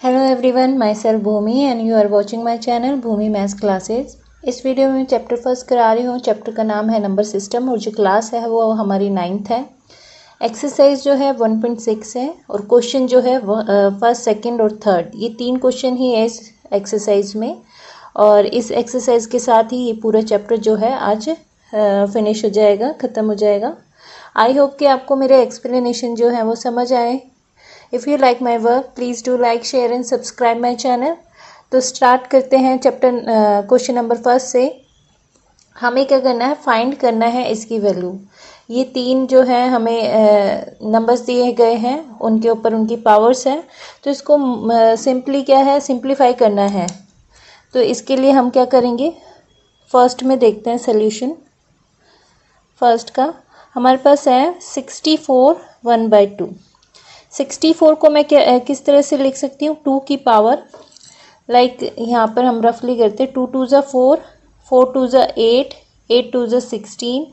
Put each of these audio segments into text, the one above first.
Hello everyone, myself Bhumi and you are watching my channel Bhumi maths classes. इस video में chapter first करा रही हूँ। चैप्टर का नाम है नंबर सिस्टम और जो क्लास है वो हमारी 9th है। एक्सरसाइज जो है 1.6 है और क्वेश्चन जो है फर्स्ट, सेकंड और थर्ड, ये 3 क्वेश्चन ही है इस एक्सरसाइज में। और इस एक्सरसाइज के साथ ही ये पूरा चैप्टर जो है आज फिनिश हो जाएगा, ख़त्म हो जाएगा। आई होप कि आपको मेरे एक्सप्लेनेशन जो है वो समझ आए। If you like my work please do like, share and subscribe my channel. तो स्टार्ट करते हैं चैप्टर क्वेश्चन नंबर फर्स्ट से। हमें क्या करना है, फाइंड करना है इसकी वैल्यू। ये 3 जो है हमें नंबर्स दिए गए हैं, उनके ऊपर उनकी पावर्स हैं। तो इसको सिंपली क्या है, सिंप्लीफाई करना है। तो इसके लिए हम क्या करेंगे, फर्स्ट में देखते हैं सोल्यूशन। फर्स्ट का हमारे पास है 64 1/2। 64 को मैं किस तरह से लिख सकती हूँ, 2 की पावर, लाइक यहाँ पर हम रफली करते हैं 2 2 ज़ा 4, 4 2 ज़ा 8, 8 2 ज़ा 16,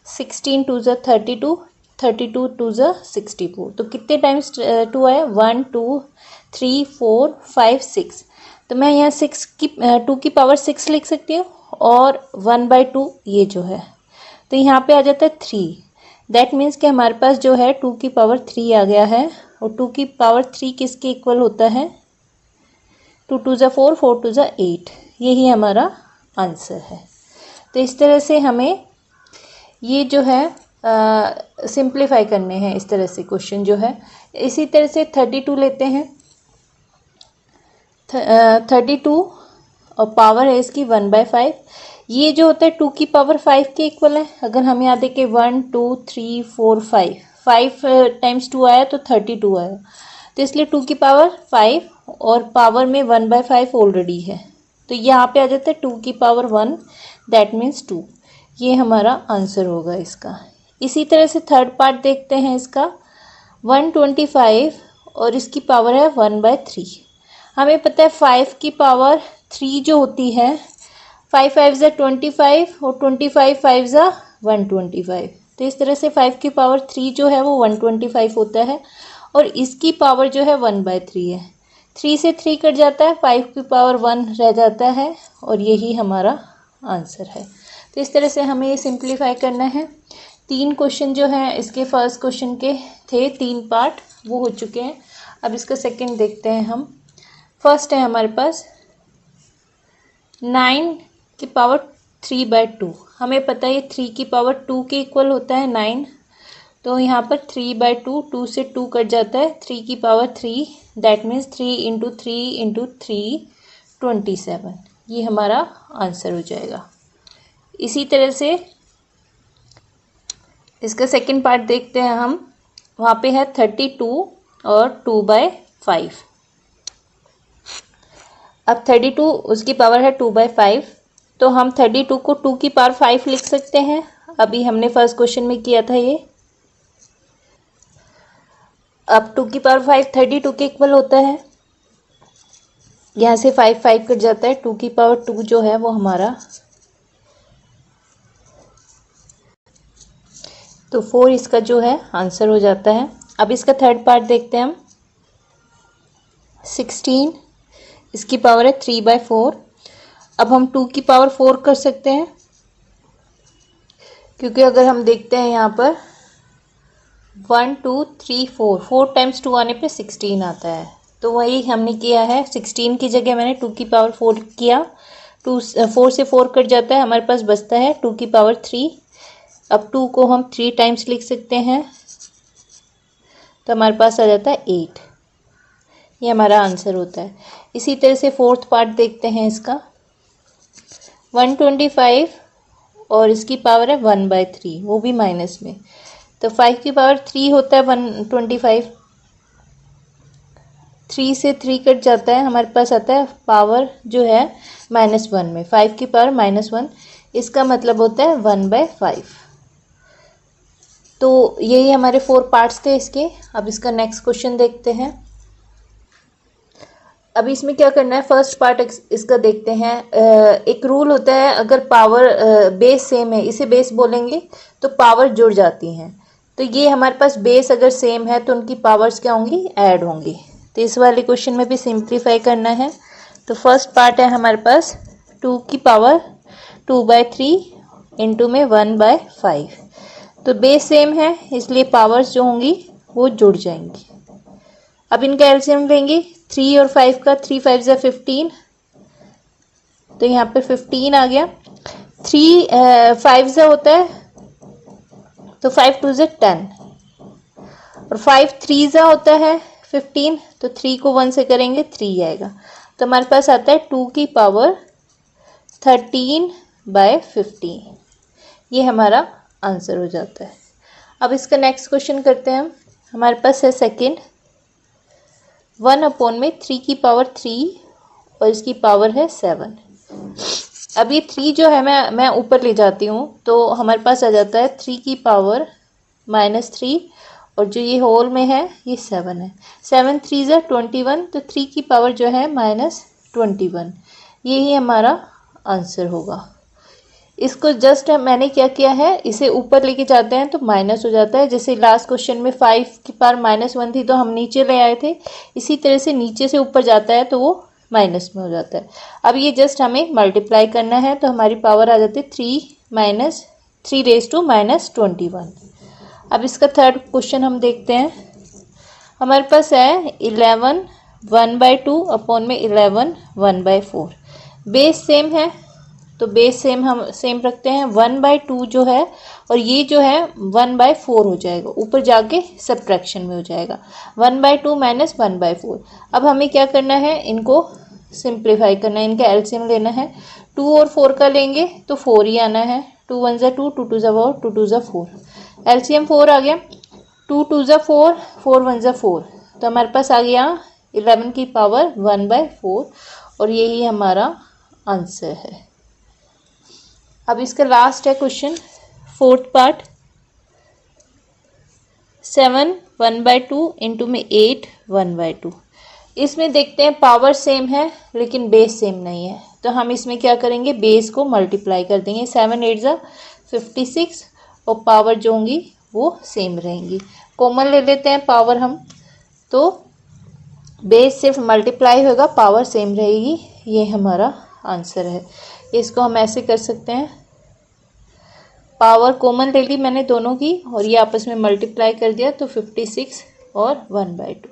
16 2 ज़ा 32, 32 2 ज़ा 64। तो कितने टाइम्स 2 आया, 1 2 3 4 5 6। तो मैं यहाँ 2 की पावर 6 लिख सकती हूँ और 1/2 ये जो है, तो यहाँ पे आ जाता है 3। दैट मीन्स कि हमारे पास जो है 2 की पावर 3 आ गया है। और 2 की पावर 3 किसके इक्वल होता है, 2 2 ज़ा 4, 4 2 ज़ा 8। यही हमारा आंसर है। तो इस तरह से हमें ये जो है सिंप्लीफाई करने हैं, इस तरह से क्वेश्चन जो है। इसी तरह से 32 लेते हैं। 32 और पावर है इसकी 1/5। ये जो होता है 2 की पावर 5 के इक्वल है। अगर हम यहाँ देखें 1 2 3 4 5, 5 टाइम्स 2 आया तो 32 आया। तो इसलिए 2 की पावर 5 और पावर में 1/5 ऑलरेडी है, तो यहाँ पे आ जाता है 2 की पावर 1, दैट मीन्स 2। ये हमारा आंसर होगा इसका। इसी तरह से थर्ड पार्ट देखते हैं इसका। 125 और इसकी पावर है 1/3। हमें पता है 5 की पावर 3 जो होती है, 5 5 ज़ा 25 और 25 5 ज़ा 125। तो इस तरह से 5 की पावर 3 जो है वो 125 होता है और इसकी पावर जो है 1/3 है। 3 से 3 कट जाता है, 5 की पावर 1 रह जाता है और यही हमारा आंसर है। तो इस तरह से हमें ये सिंप्लीफाई करना है। 3 क्वेश्चन जो हैं इसके फर्स्ट क्वेश्चन के थे 3 पार्ट, वो हो चुके हैं। अब इसका सेकंड देखते हैं हम। फर्स्ट है हमारे पास 9 की पावर 3/2। हमें पता है ये 3 की पावर 2 के इक्वल होता है 9। तो यहाँ पर 3/2, 2 से 2 कट जाता है, 3 की power 3, that means 3 into 3 into 3 27। ये हमारा आंसर हो जाएगा। इसी तरह से इसका सेकंड पार्ट देखते हैं हम। वहाँ पे है 32 और 2/5। अब 32 उसकी पावर है 2/5, तो हम 32 को 2 की पावर 5 लिख सकते हैं। अभी हमने फर्स्ट क्वेश्चन में किया था ये। अब 2 की पावर 5 32 के इक्वल होता है। यहाँ से 5 5 कट जाता है, 2 की पावर 2 जो है वो हमारा, तो 4 इसका जो है आंसर हो जाता है। अब इसका थर्ड पार्ट देखते हैं हम। 16 इसकी पावर है 3/4। अब हम 2 की पावर 4 कर सकते हैं, क्योंकि अगर हम देखते हैं यहाँ पर 1 2 3 4, 4 टाइम्स 2 आने पे 16 आता है। तो वही हमने किया है, 16 की जगह मैंने 2 की पावर 4 किया। 4 से 4 कट जाता है, हमारे पास बचता है 2 की पावर 3। अब 2 को हम 3 टाइम्स लिख सकते हैं, तो हमारे पास आ जाता है 8। ये हमारा आंसर होता है। इसी तरह से फोर्थ पार्ट देखते हैं इसका। 125 और इसकी पावर है 1/3, वो भी माइनस में। तो 5 की पावर 3 होता है 125। 3 से 3 कट जाता है, हमारे पास आता है पावर जो है -1 में। 5 की पावर -1, इसका मतलब होता है 1/5। तो यही हमारे 4 पार्ट्स थे इसके। अब इसका नेक्स्ट क्वेश्चन देखते हैं। अभी इसमें क्या करना है, फर्स्ट पार्ट इसका देखते हैं। एक रूल होता है, अगर पावर बेस सेम है, इसे बेस बोलेंगे, तो पावर जुड़ जाती हैं। तो ये हमारे पास बेस अगर सेम है तो उनकी पावर्स क्या होंगी, ऐड होंगी। तो इस वाले क्वेश्चन में भी सिंप्लीफाई करना है। तो फर्स्ट पार्ट है हमारे पास 2 की पावर 2/3 इंटू में 1/5। तो बेस सेम है इसलिए पावर्स जो होंगी वो जुड़ जाएंगी। अब इनका एलसीएम लेंगे 3 और 5 का, 3 5 जा 15, तो यहाँ पे 15 आ गया। 3 5 जा होता है तो 5 2 जा 10 और 5 3 जा होता है 15, तो 3 को 1 से करेंगे 3 आएगा। तो हमारे पास आता है 2 की पावर 13/15। ये हमारा आंसर हो जाता है। अब इसका नेक्स्ट क्वेश्चन करते हैं हम। हमारे पास है सेकंड 1/3 की पावर 3 और इसकी पावर है 7। अब ये 3 जो है मैं ऊपर ले जाती हूँ तो हमारे पास आ जाता है 3 की पावर -3 और जो ये होल में है ये 7 है। 7 3 जा 21, तो 3 की पावर जो है -21। यही हमारा आंसर होगा। इसको जस्ट मैंने क्या किया है, इसे ऊपर लेके जाते हैं तो माइनस हो जाता है। जैसे लास्ट क्वेश्चन में 5 की पावर -1 थी तो हम नीचे ले आए थे, इसी तरह से नीचे से ऊपर जाता है तो वो माइनस में हो जाता है। अब ये जस्ट हमें मल्टीप्लाई करना है तो हमारी पावर आ जाती है 3 - 21। अब इसका थर्ड क्वेश्चन हम देखते हैं। हमारे पास है 11 1/2 अपॉन में 11 1/4। बेस सेम है तो बेस सेम हम सेम रखते हैं। 1/2 जो है और ये जो है 1/4 हो जाएगा, ऊपर जाके सब्ट्रैक्शन में हो जाएगा। 1/2 - 1/4। अब हमें क्या करना है, इनको सिंप्लीफाई करना है, इनका एलसीएम लेना है। 2 और 4 का लेंगे तो 4 ही आना है। 2 1 जा 2, 2 2 जा 4, 2 2 जा 4। एलसीएम 4 आ गया। 2 2 जा 4, 4 1 जा 4, तो हमारे पास आ गया 11 की पावर 1/4 और यही हमारा आंसर है। अब इसका लास्ट है क्वेश्चन फोर्थ पार्ट 7 1/2 इंटू में 8 1/2। इसमें देखते हैं पावर सेम है लेकिन बेस सेम नहीं है, तो हम इसमें क्या करेंगे, बेस को मल्टीप्लाई कर देंगे। 7 8 जा 56 और पावर जो होंगी वो सेम रहेंगी। कॉमन ले लेते हैं पावर हम, तो बेस सिर्फ मल्टीप्लाई होगा, पावर सेम रहेगी। ये हमारा आंसर है। इसको हम ऐसे कर सकते हैं, पावर कॉमन ले ली मैंने दोनों की और ये आपस में मल्टीप्लाई कर दिया तो 56 और 1/2।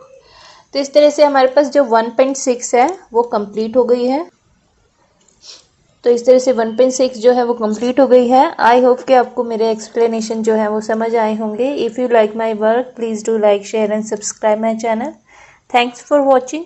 तो इस तरह से हमारे पास जो 1.6 है वो कंप्लीट हो गई है। तो इस तरह से 1.6 जो है वो कंप्लीट हो गई है। आई होप कि आपको मेरे एक्सप्लेनेशन जो है वो समझ आए होंगे। If you like my work please do like share and subscribe my channel. Thanks for watching.